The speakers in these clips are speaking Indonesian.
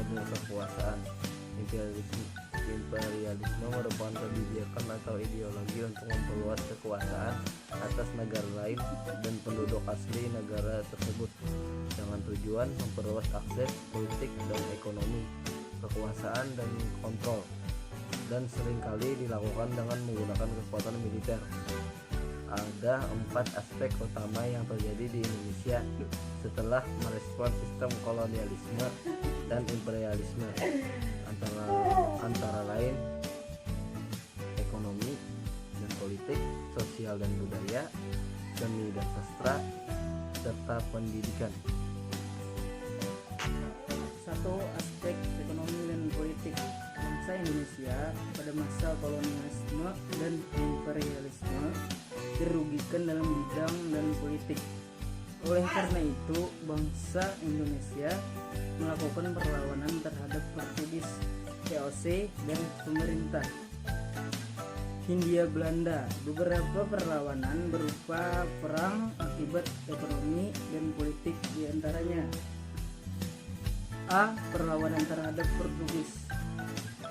penuh kekuasaan. Imperialisme merupakan kebijakan atau ideologi untuk memperluas kekuasaan atas negara lain dan penduduk asli negara tersebut dengan tujuan memperluas akses politik dan ekonomi, kekuasaan dan kontrol, dan seringkali dilakukan dengan menggunakan kekuatan militer. Ada 4 aspek utama yang terjadi di Indonesia setelah merespon sistem kolonialisme dan imperialisme, antara lain ekonomi dan politik, sosial dan budaya, seni dan sastra, serta pendidikan. Satu, aspek ekonomi dan politik. Bangsa Indonesia pada masa kolonialisme dan imperialisme dirugikan dalam bidang dan politik. Oleh karena itu, bangsa Indonesia melakukan perlawanan terhadap Portugis, VOC, dan pemerintah Hindia Belanda. Beberapa perlawanan berupa perang akibat ekonomi dan politik, diantaranya: A. Perlawanan terhadap Portugis.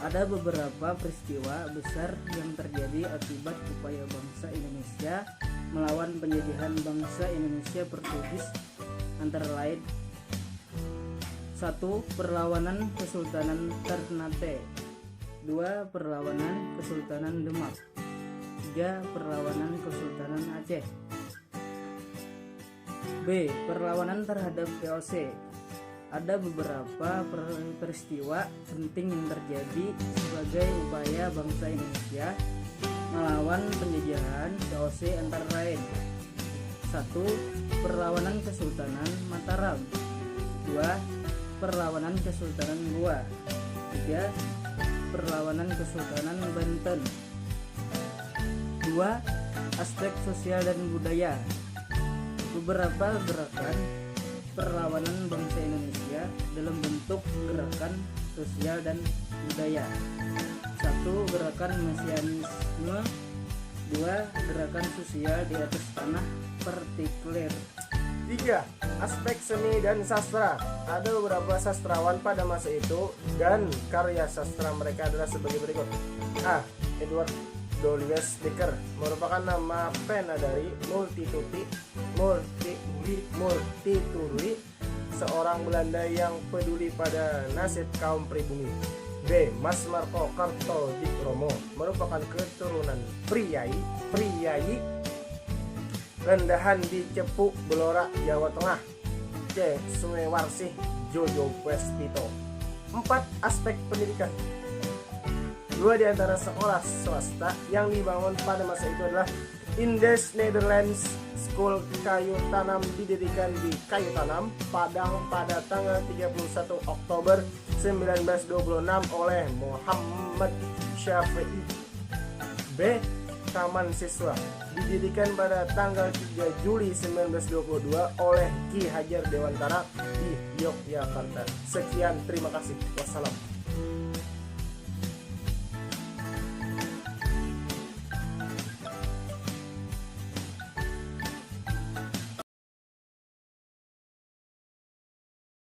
Ada beberapa peristiwa besar yang terjadi akibat upaya bangsa Indonesia melawan penjajahan bangsa Indonesia Portugis, antara lain: 1. Perlawanan Kesultanan Ternate. 2. Perlawanan Kesultanan Demak. 3. Perlawanan Kesultanan Aceh. B. Perlawanan terhadap VOC. Ada beberapa peristiwa penting yang terjadi sebagai upaya bangsa Indonesia melawan penjajahan VOC, antara lain: 1. Perlawanan Kesultanan Mataram. 2. Perlawanan Kesultanan Goa. 3. Perlawanan Kesultanan Banten. 2. Aspek sosial dan budaya. Beberapa gerakan perlawanan bangsa Indonesia dalam bentuk gerakan sosial dan budaya. 1. Gerakan Mesianisme. 2. Gerakan sosial di atas tanah partikuler. 3. Aspek seni dan sastra. Ada beberapa sastrawan pada masa itu dan karya sastra mereka adalah sebagai berikut. A. Edward Dolius Dekker merupakan nama pena dari Multatuli, seorang Belanda yang peduli pada nasib kaum pribumi. B. Mas Marco Kartodikromo merupakan keturunan priai rendahan di Cepu, Belora, Jawa Tengah. C. Sumewarsih Jojo Westito. 4. Aspek pendidikan. 2 di antara sekolah swasta yang dibangun pada masa itu adalah Indes Netherlands School Kayu Tanam, didirikan di Kayu Tanam, Padang pada tanggal 31 Oktober 1926 oleh Muhammad Syafi'i. B. Taman Siswa didirikan pada tanggal 3 Juli 1922 oleh Ki Hajar Dewantara di Yogyakarta. Sekian, terima kasih. Wassalam.